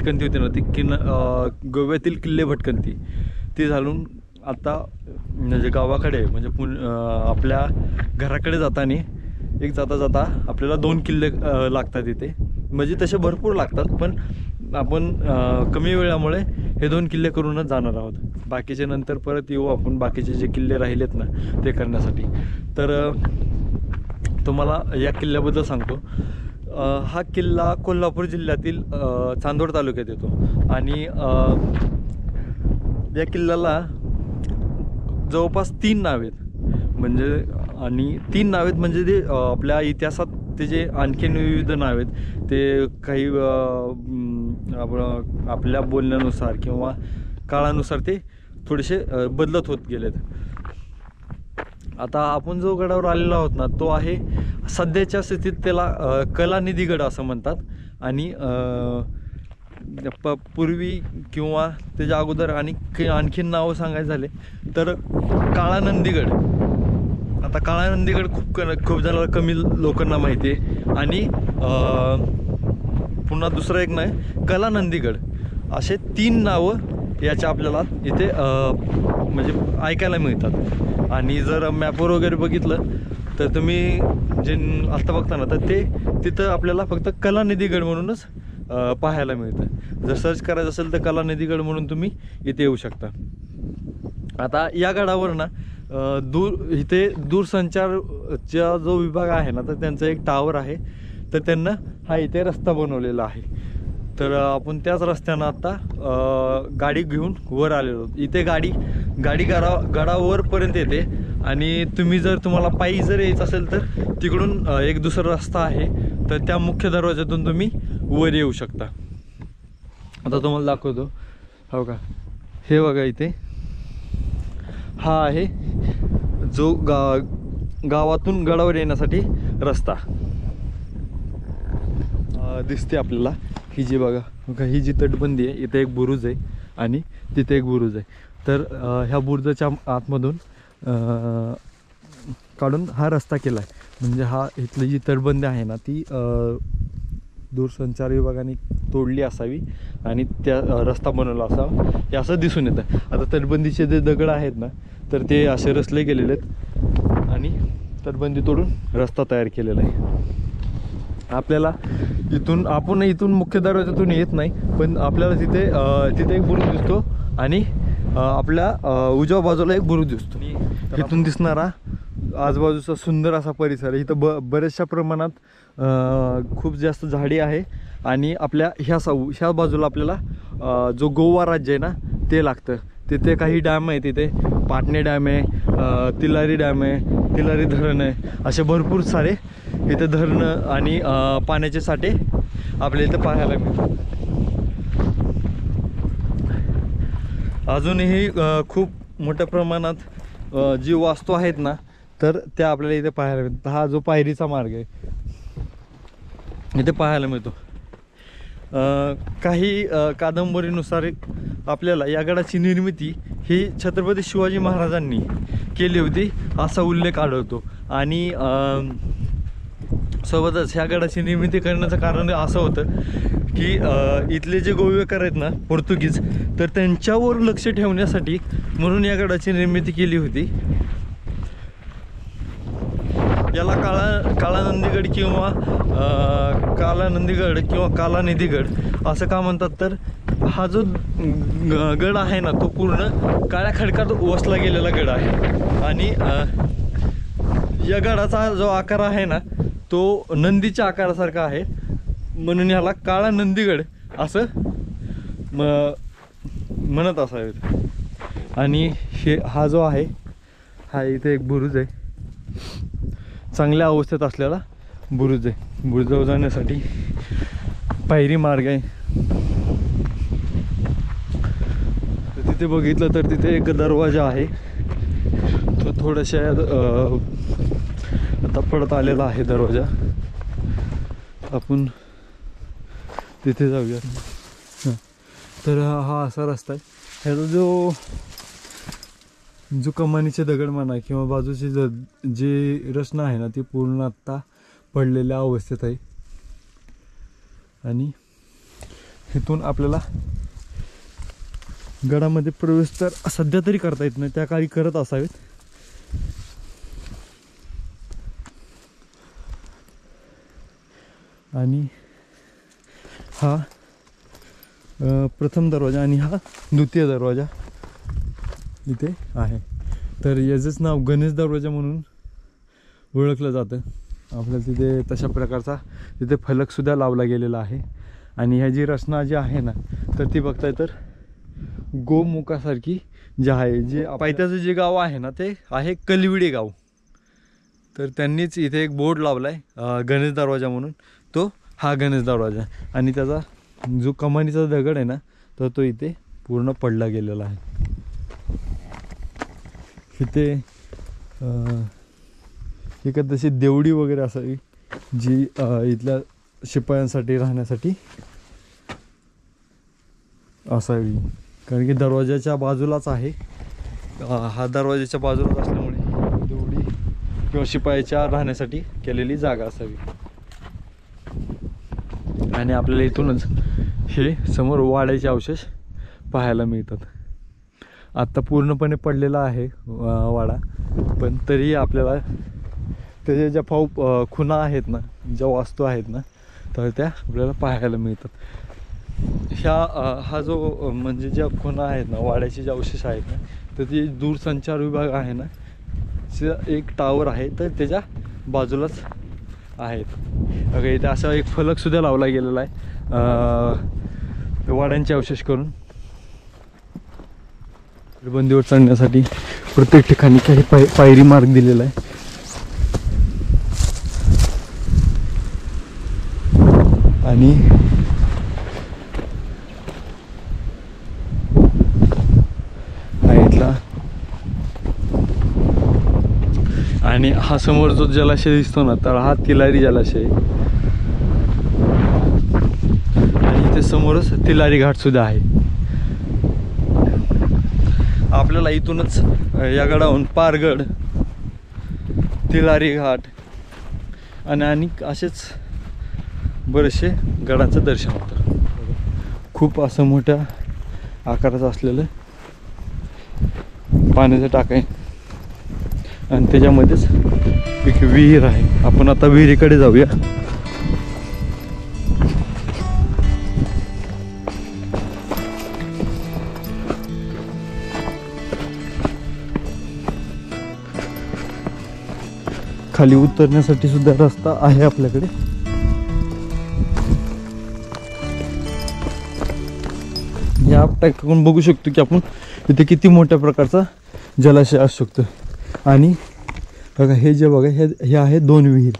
भटकंती होती ना ती गोव्यातील किल्ले भटकंती ती झालून आता म्हणजे गावाकडे म्हणजे आपल्या घराकडे जाताना एक जाता आपल्याला 2 किल्ले लागतात इथे, म्हणजे तसे भरपूर लागतात पण आपण कमी वेळामुळे हे 2 किल्ले करूनच जाणार आहोत. बाकीचे नंतर परत येऊ आपण, बाकीचे जे किल्ले राहिलेत ना ते करण्यासाठी. तर तुम्हाला या किल्ल्याबद्दल सांगतो. हा किल्ला कोल्हापूर जिल्ह्यातील चांदवड तालुक्यात येतो आणि या किल्ल्याला जवळपास 3 नाव आहेत म्हणजे, आणि 3 नाव आहेत म्हणजे ते आपल्या इतिहासात ते जे आणखीन विविध नाव आहेत ते काही आपल्या बोलण्यानुसार किंवा काळानुसार ते थोडेसे बदलत होत गेलेत. आता आपण जो गडावर आलेलो आहोत ना तो आहे सध्याच्या स्थितीत त्याला कलानिधीगड असं म्हणतात. आणि पूर्वी किंवा त्याच्या अगोदर आणखीन नावं सांगायचं झाले तर काळानंदीगड. आता काळानंदीगड खूप जणांना कमी लोकांना माहिती आहे. आणि पुन्हा दुसरं एक नाही कलानंदीगड, असे 3 नावं याच्या आपल्याला इथे म्हणजे ऐकायला मिळतात. आणि जर मॅपवर वगैरे बघितलं तर तुम्ही जे आत्ता बघता ना तर ते तिथं आपल्याला फक्त कलानिधीगड म्हणूनच पाहायला मिळतं. जर सर्च करायचं असेल तर कलानिधीगड म्हणून तुम्ही इथे येऊ शकता. आता या गडावर ना इथे दूरसंचारचा जो विभाग आहे ना तर त्यांचा एक टावर आहे, तर त्यांना हा इथे रस्ता बनवलेला आहे. तर आपण त्याच रस्त्यानं आता गाडी घेऊन वर आलेलो. इथे गाडी गडावरपर्यंत येते आणि तुम्हाला पायी जर यायचं असेल तर तिकडून एक दुसरा रस्ता आहे, तर त्या मुख्य दरवाज्यातून तुम्ही वर येऊ शकता. आता तुम्हाला दाखवतो. हो का, हे बघा इथे हा आहे जो गावातून गडावर येण्यासाठी रस्ता दिसते आपल्याला. ही जी बघा ही जी तटबंदी आहे, इथे एक बुरुज आहे आणि तिथे एक बुरुज आहे. तर ह्या बुरुजाच्या आतमधून काढून हा रस्ता केला आहे. म्हणजे हा इथली जी तटबंदी आहे ना ती दूरसंचार विभागाने तोडली असावी आणि त्या रस्ता बनवला असावा हे असं दिसून येतं. आता तटबंदीचे जे दगड आहेत ना तर ते असे रचले गेलेले आहेत आणि तटबंदी तोडून रस्ता तयार केलेला आहे. आपल्याला आपण इथून मुख्य दरवाजातून येत नाही, पण आपल्याला तिथे एक बुरुज दिसतो आणि आपल्या उजव्या बाजूला एक बुरुज दिसतो. इथून दिसणारा आजूबाजूचा सुंदर असा परिसर. इथं बऱ्याचशा प्रमाणात खूप जास्त झाडी आहे आणि आपल्या ह्या बाजूला आपल्याला जो गोवा राज्य आहे ना ते लागतं. तिथे काही डॅम आहे, तिथे पाटणे डॅम आहे, तिलारी डॅम आहे, तिलारी धरण आहे, असे भरपूर सारे इथे धरणं आणि पाण्याचे साठे आपल्या इथं पाहायला मिळतात. अजूनही खूप मोठ्या प्रमाणात जी वास्तू आहेत ना तर त्या आपल्याला इथे पाहायला मिळतात. हा जो पायरीचा मार्ग आहे इथे पाहायला मिळतो. काही कादंबरीनुसार आपल्याला या गडाची निर्मिती ही छत्रपती शिवाजी महाराजांनी केली होती असा उल्लेख आढळतो. आणि सोबतच ह्या गडाची निर्मिती करण्याचं कारण असं होतं की इथले जे गोवेकर आहेत ना पोर्तुगीज, तर त्यांच्यावर लक्ष ठेवण्यासाठी म्हणून या गडाची निर्मिती केली होती. याला काळानंदीगड किंवा कालानिधीगड असं का म्हणतात, तर हा जो गड आहे ना तो पूर्ण काळ्या खडकात वसला गेलेला गड आहे. आणि या गडाचा जो आकार आहे ना तो नंदीच्या आकारासारखा आहे, म्हणून याला काळानंदीगड असं म्हणत असावेत. आणि हा जो आहे हा इथे एक बुरुज आहे, चांगल्या अवस्थेत असलेला बुरुज आहे. बुरुजावर जाण्यासाठी पायरी मार्ग आहे. तिथे बघितलं तर तिथे एक दरवाजा आहे, तो थोड्याशा आता पडत आलेला आहे दरवाजा. आपण तिथे जाऊया. तर हा असा रस्ता आहे. ह्याचा जो कमानीचे दगड म्हणा किंवा बाजूची जी रचना आहे ना ती पूर्ण आत्ता पडलेल्या अवस्थेत आहे. आणि इथून आपल्याला गडामध्ये प्रवेश तर सध्या तरी करता येत नाही, त्या काळी करत असावेत. आणि हा प्रथम दरवाजा आणि हा द्वितीय दरवाजा इथे आहे. तर याचंच नाव गणेश दरवाजा म्हणून ओळखलं जातं. आपल्याला तिथे तशा प्रकारचा तिथे फलकसुद्धा लावला गेलेला आहे. आणि ह्या जी रचना जी आहे ना, तर ती बघताय तर गोमुखासारखी जी आहे. जे पायथ्याचं जे गाव आहे ना, ते आहे कलिविडे गाव. तर त्यांनीच इथे एक बोर्ड लावला आहे गणेश दरवाजा म्हणून. तो हा गणेश दरवाजा आणि त्याचा जो कमानीचा दगड आहे ना, तर तो इथे पूर्ण पडला गेलेला आहे. इथे एखादी देवडी वगैरे असावी जी इथल्या शिपायांसाठी राहण्यासाठी असावी. कारण की दरवाजाच्या बाजूलाच आहे, हा दरवाजाच्या बाजूलाच असल्यामुळे देवडी किंवा शिपायाच्या राहण्यासाठी केलेली जागा असावी. आणि आपल्याला इथूनच हे समोर वाड्याचे अवशेष पाहायला मिळतात. आत्ता पूर्णपणे पडलेला आहे वाडा, पण तरी आपल्याला त्याच्या ज्या खुणा आहेत ना, ज्या वास्तू आहेत ना, तर त्या आपल्याला पाहायला मिळतात. हा जो म्हणजे ज्या खुणा आहेत ना, वाड्याचे जे अवशेष आहेत ना, तर ते दूरसंचार विभाग आहे ना, एक टावर आहे, तर त्याच्या बाजूलाच आहेत. अगं इथे असा एक फलकसुद्धा लावला गेलेला आहे वाड्यांचे अवशेष करून. बंदीवर चढण्यासाठी प्रत्येक ठिकाणी काही पायरी मार्ग दिलेला आहे. आणि आणि हा समोर जो जलाशय दिसतो ना, तर हा तिलारी जलाशय. आणि इथे समोरच तिलारी घाट सुद्धा आहे. आपल्याला इथूनच या गडावरून पारगड, तिलारी घाट आणि असेच बरेचसे गडांचं दर्शन होतं. खूप असं मोठ्या आकाराचं असलेलं पाण्याचं टाक आहे आणि त्याच्यामध्येच एक विहीर आहे. आपण आता विहिरीकडे जाऊया. खाली उतरण्यासाठी सुद्धा रस्ता आहे आपल्याकडे. या टाकून बघू शकतो की आपण इथे किती मोठ्या प्रकारचा जलाशय असू शकतो. आणि बघा हे जे बघा हे आहे दोन विहीर.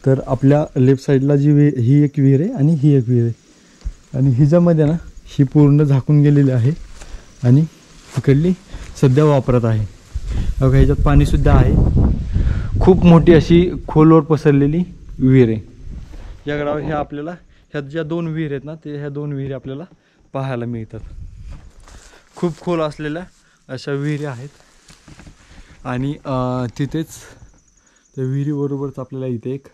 तर आपल्या लेफ्ट साईडला जी ही एक विहीर आहे आणि ही एक विहीर आहे. आणि हिच्यामध्ये ना ही पूर्ण झाकून गेलेली आहे आणि इकडली सध्या वापरत आहे. बघा ह्याच्यात पाणीसुद्धा आहे. खूप मोठी अशी खोलवर पसरलेली विहीर आहे. या गडावर ह्या आपल्याला ह्या ज्या दोन विहीर आहेत ना, ते ह्या दोन विहिरी आपल्याला पाहायला मिळतात. खूप खोल असलेल्या अशा विहिरी आहेत. आणि तिथेच त्या विहिरीबरोबरच आपल्याला इथे एक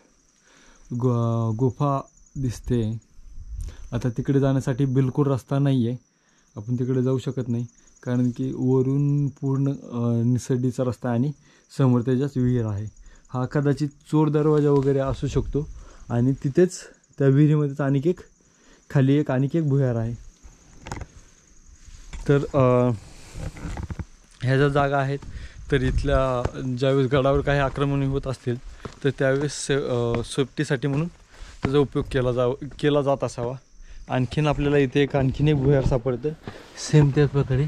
गुफा दिसते. आता तिकडे जाण्यासाठी बिलकुल रस्ता नाही आहे, आपण तिकडे जाऊ शकत नाही. कारण की वरून पूर्ण निसर्डीचा रस्ता आणि समोर त्याच्याच विहीर आहे. हा कदाचित चोर दरवाजा वगैरे असू शकतो. आणि तिथेच त्या विहिरीमध्येच खाली एक भुयार आहे. तर ह्या ज्या जागा आहेत, तर इथल्या ज्यावेळेस गडावर काही आक्रमणे होत असतील तर त्यावेळेस सेफ्टीसाठी म्हणून त्याचा उपयोग केला जात असावा. आणखीन आपल्याला इथे आणखीन एक भुयार सापडतं सेम त्याच प्रकारे.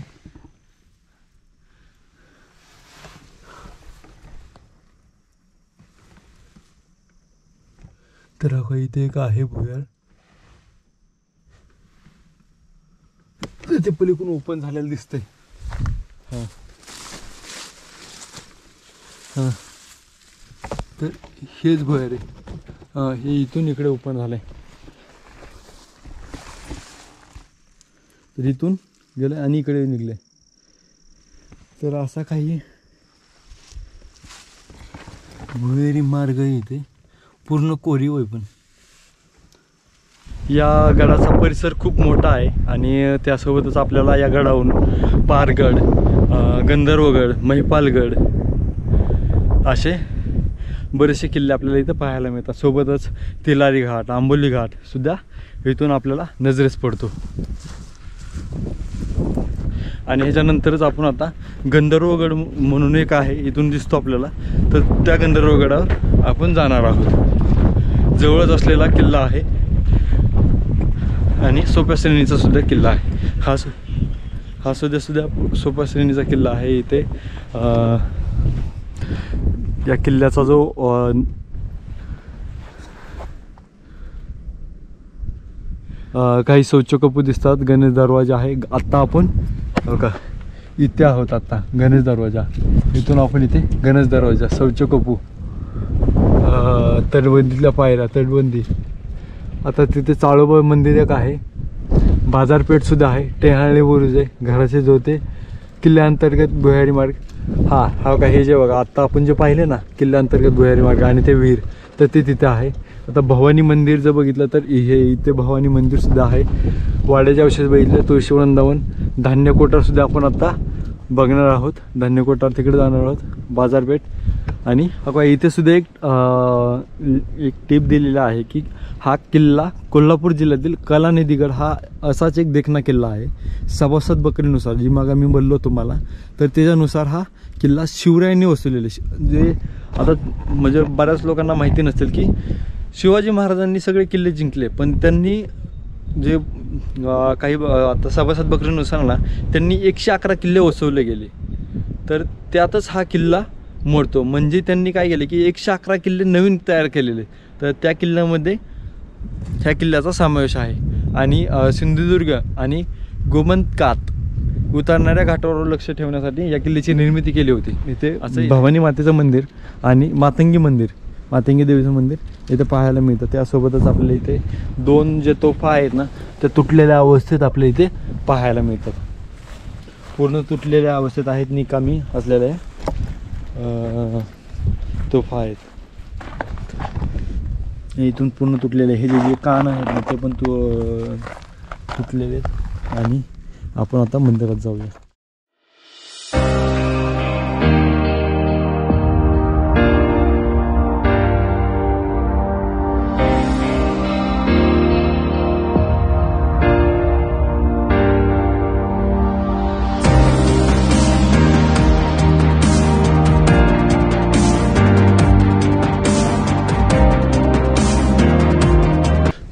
तर इथे एक आहे भुयार. ते पलीकडून ओपन झालेलं दिसतंय. हां तर हेच भुयार आहे. हे इथून इकडे ओपन झालंय. तर इथून गेलं आणि इकडे निघले. तर असा काही भुयारी मार्ग आहे इथे. पूर्ण कोरीव आहे पण या गडाचा परिसर खूप मोठा आहे आणि त्यासोबतच आपल्याला या गडावरून पारगड, गंधर्वगड, महिपालगड असे बरेचसे किल्ले आपल्याला इथं पाहायला मिळतात. सोबतच तिलारी घाट, आंबोली घाट सुद्धा इथून आपल्याला नजरेस पडतो. आणि ह्याच्यानंतरच आपण आता गंधर्वगड म्हणून एक आहे इथून दिसतो आपल्याला, तर त्या गंधर्वगडावर आपण जाणार आहोत. जवळच असलेला किल्ला आहे आणि सोप्या श्रेणीचा सुद्धा किल्ला आहे. हा सुद्धा सोप्या श्रेणीचा किल्ला आहे. इथे या किल्ल्याचा जो काही शौचकपू दिसतात. गणेश दरवाजा आहे. आत्ता आपण बघा इथे आहोत. आता गणेश दरवाजा, इथून आपण इथे गणेश दरवाजा, शौचकपू, तटबंदीतल्या पायऱ्या, तटबंदी. आता तिथे चाळोबा मंदिर एक आहे. बाजारपेठ सुद्धा आहे. टेहाळी बुरुज आहे. घराचे जोते, किल्ल्याअंतर्गत भुयारी मार्ग. हा का हे जे बघा आत्ता आपण जे पाहिले ना किल्ल्याअंतर्गत भुयारी मार्ग आणि ते विहीर, तर ते तिथे आहे. आता भवानी मंदिर जर बघितलं तर इथे भवानी मंदिर सुद्धा आहे. वाड्याचे अवशेष बघितले, तुळशी वृंदावन, धान्य कोठार सुद्धा आपण आता बघणार आहोत. धान्य कोठार तिकडे जाणार आहोत. बाजारपेठ. आणि इथे सुद्धा एक टीप दिलेला आहे की हा किल्ला कोल्हापूर जिल्ह्यातील कलानिधीगड हा असाच एक देखणा किल्ला आहे. सभासद बकरीनुसार, जी मागा मी बोललो तुम्हाला, तर त्याच्यानुसार हा किल्ला शिवरायांनी वसवलेला. जे आता म्हणजे बऱ्याच लोकांना माहिती नसेल की शिवाजी महाराजांनी सगळे किल्ले जिंकले, पण त्यांनी जे काही आता सभासद बकरीनुसार ना त्यांनी 111 किल्ले वसवले गेले. तर त्यातच हा किल्ला मोडतो. म्हणजे त्यांनी काय केले की 111 किल्ले नवीन तयार केलेले. तर त्या किल्ल्यामध्ये ह्या किल्ल्याचा समावेश आहे. आणि सिंधुदुर्ग आणि गोमंतकात उतरणाऱ्या घाटावर लक्ष ठेवण्यासाठी या किल्ल्याची निर्मिती केली होती. इथे असं भवानी मातेचं मंदिर आणि मातंगी देवीचं मंदिर इथे पाहायला मिळतं. त्यासोबतच आपल्याला इथे 2 जे तोफा आहेत ना त्या तुटलेल्या अवस्थेत आपल्या इथे पाहायला मिळतात. पूर्ण तुटलेल्या अवस्थेत आहेत, निकामी असलेल्या तोफा आहेत. इथून पूर्ण तुटलेले हे जे कान आहेत ना ते पण तुटलेले आहेत. आणि आपण आता मंदिरात जाऊया.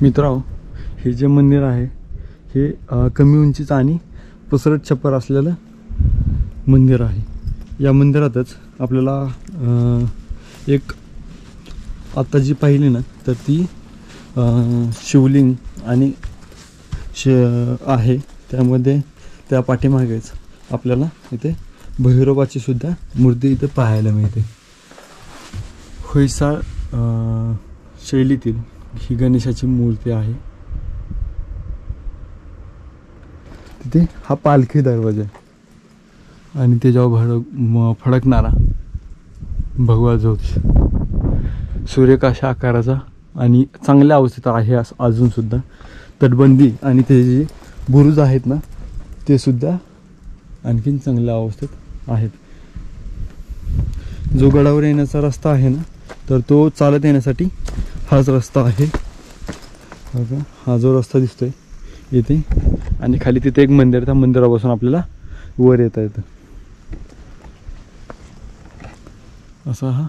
मित्रांनो, हे जे मंदिर आहे हे कमी उंचीचं आणि पसरट छप्पर असलेलं मंदिर आहे. या मंदिरातच आपल्याला एक आता जी पाहिली ना तर ती शिवलिंग आणि आहे. त्यामध्ये त्या पाठीमागेच आपल्याला इथे भैरवाची सुद्धा मूर्ती इथे पाहायला मिळते. होयसाळ शैलीतील ही गणेशाची मूर्ती आहे. तिथे हा पालखी दरवाजा आहे आणि त्याच्यावर फडकणारा भगवा ज्योत सूर्यकाशा आकाराचा आणि चांगल्या अवस्थेत आहे अजून सुद्धा. तटबंदी आणि त्याचे जे बुरुज आहेत ना ते सुद्धा आणखीन चांगल्या अवस्थेत आहेत. जो गडावर येण्याचा रस्ता आहे ना तर तो चालत येण्यासाठी हाच रस्ता आहे. बघा हा जो रस्ता दिसतोय इथे, आणि खाली तिथे एक मंदिर, त्या मंदिरापासून आपल्याला वर येता येतं. असा हा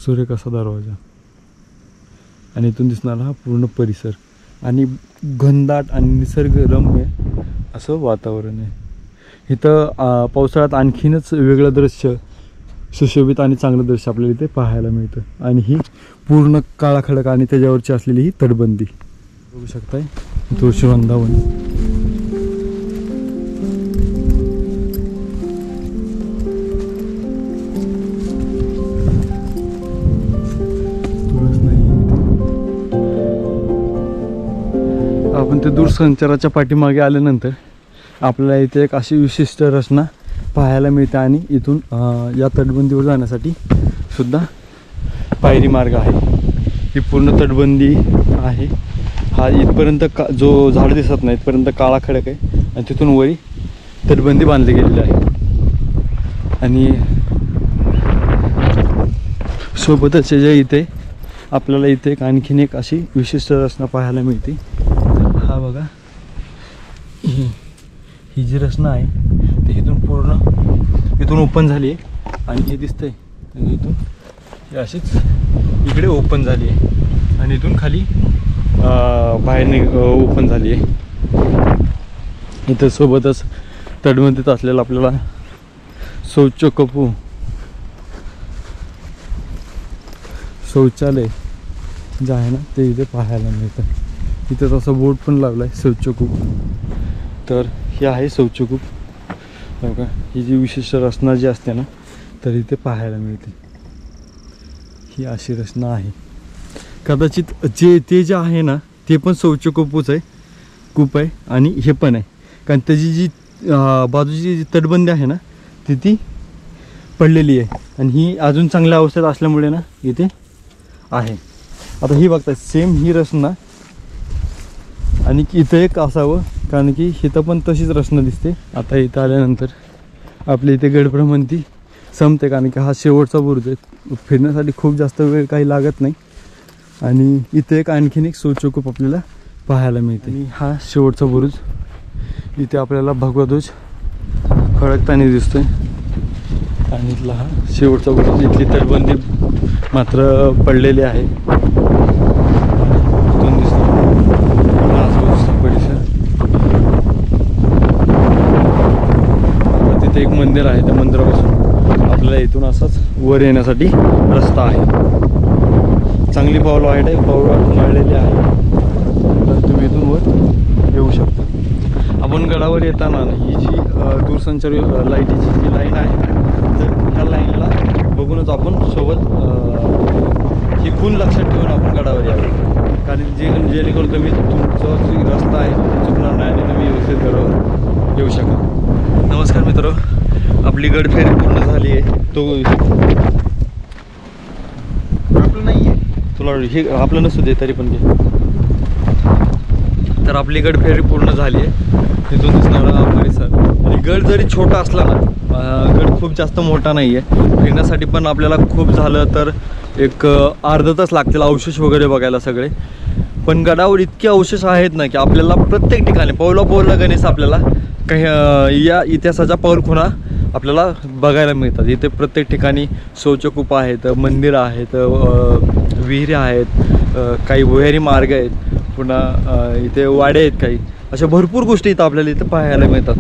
सूर्यकासा दरवाजा आणि इथून दिसणारा हा पूर्ण परिसर आणि घनदाट आणि निसर्गरम्य असं वातावरण आहे. इथं पावसाळ्यात आणखीनच वेगळं दृश्य, सुशोभित आणि चांगलं दृश्य आपल्याला इथे पाहायला मिळतं. आणि ही पूर्ण काळा खडक आणि त्याच्यावरची असलेली ही तटबंदी बघू शकताय. तुळशी वृंदावन. आपण ते दूरसंचाराच्या पाठीमागे आल्यानंतर आपल्याला इथे एक अशी विशिष्ट रचना पाहायला मिळते. आणि इथून या तटबंदीवर जाण्यासाठी सुद्धा पायरी मार्ग आहे. ही पूर्ण तटबंदी आहे हा इथपर्यंत जो झाड दिसत नाही इथपर्यंत काळा खडक आहे आणि तिथून वरी तटबंदी बांधली गेलेली आहे. आणि सोबतच जे इथे आपल्याला इथे एक आणखीन एक अशी विशिष्ट रचना पाहायला मिळते. हा बघा, ही जी रचना आहे ती इथून पूर्ण इथून ओपन झाली आहे आणि हे दिसतंय इथून ही अशीच इकडे ओपन झाली आहे आणि इथून खाली बाहेर ओपन झाली आहे. इथं सोबतच तटबंदीत असलेलं आपल्याला शौचालय जे आहे ना ते इथे पाहायला मिळतं. इथे तसा बोर्ड पण लावला आहे शौचकूप. तर हे आहे शौचकूप बघा. ही जी विशिष्ट रचना जी असते ना तर इथे पाहायला मिळते. ही अशी रचना आहे. कदाचित ते जे आहे ना ते पण शौचकूपच आहे, कूप आहे आणि हे पण आहे. कारण त्याची जी बाजूची जी तटबंदी आहे ना ती पडलेली आहे आणि ही अजून चांगल्या अवस्थेत असल्यामुळे ना इथे आहे. आता ही बघता सेम ही रचना आणि इथं एक असावं, कारण की इथं पण तशीच रचना दिसते. आता इथं आल्यानंतर आपल्या इथे गडभ्रमंती संपते, कारण की हा शेवटचा बुरुज आहे. फिरण्यासाठी खूप जास्त वेळ काही लागत नाही. आणि इथे एक आणखीन एक शौचकूप आपल्याला पाहायला मिळते. आणि हा शेवटचा बुरुज. इथे आपल्याला भगवा ध्वज फडकताना दिसतोय आणि इथला हा शेवटचा बुरुज. इथली तटबंदी मात्र पडलेली आहे. इथून दिसतो परिसर. तिथे एक मंदिर आहे, त्या मंदिरापासून आपल्याला इथून असाच वर येण्यासाठी रस्ता आहे. चांगली पाऊल वाईट आहे, पाऊल वाट मळलेली आहे, तर तुम्ही इथून वर येऊ शकता. आपण गडावर येताना ही जी दूरसंचार लाईटीची जी लाईन आहे तर ह्या लाईनला बघूनच आपण सोबत ही खून लक्षात ठेवून आपण गडावर यावं. कारण जेणेकरून तुम्ही तुमचा जो रस्ता आहे चुकणार नाही आणि तुम्ही व्यवस्थित गडावर येऊ शकाल. नमस्कार मित्र, आपली गडफेरी पूर्ण झाली आहे. तो आपलं नाही आहे, तुला हे आपलं नसू दे तरी पण घे. तर आपली गडफेरी पूर्ण झाली आहे. तिथून दिसणारा परिसर. आणि गड जरी छोटा असला ना, गड खूप जास्त मोठा नाही आहे. फिरण्यासाठी पण आपल्याला खूप झालं तर एक अर्धा तास लागतील अवशेष वगैरे बघायला सगळे. पण गडावर इतके अवशेष आहेत ना की आपल्याला प्रत्येक ठिकाणी पावला गणेश आपल्याला काही या इतिहासाच्या पाऊलखुणा आपल्याला बघायला मिळतात. इथे प्रत्येक ठिकाणी शौचकूप आहेत, मंदिरं आहेत, विहिरी आहेत, काही भुयारी मार्ग आहेत, पुन्हा इथे वाडे आहेत, काही अशा भरपूर गोष्टी इथं आपल्याला इथं पाहायला मिळतात.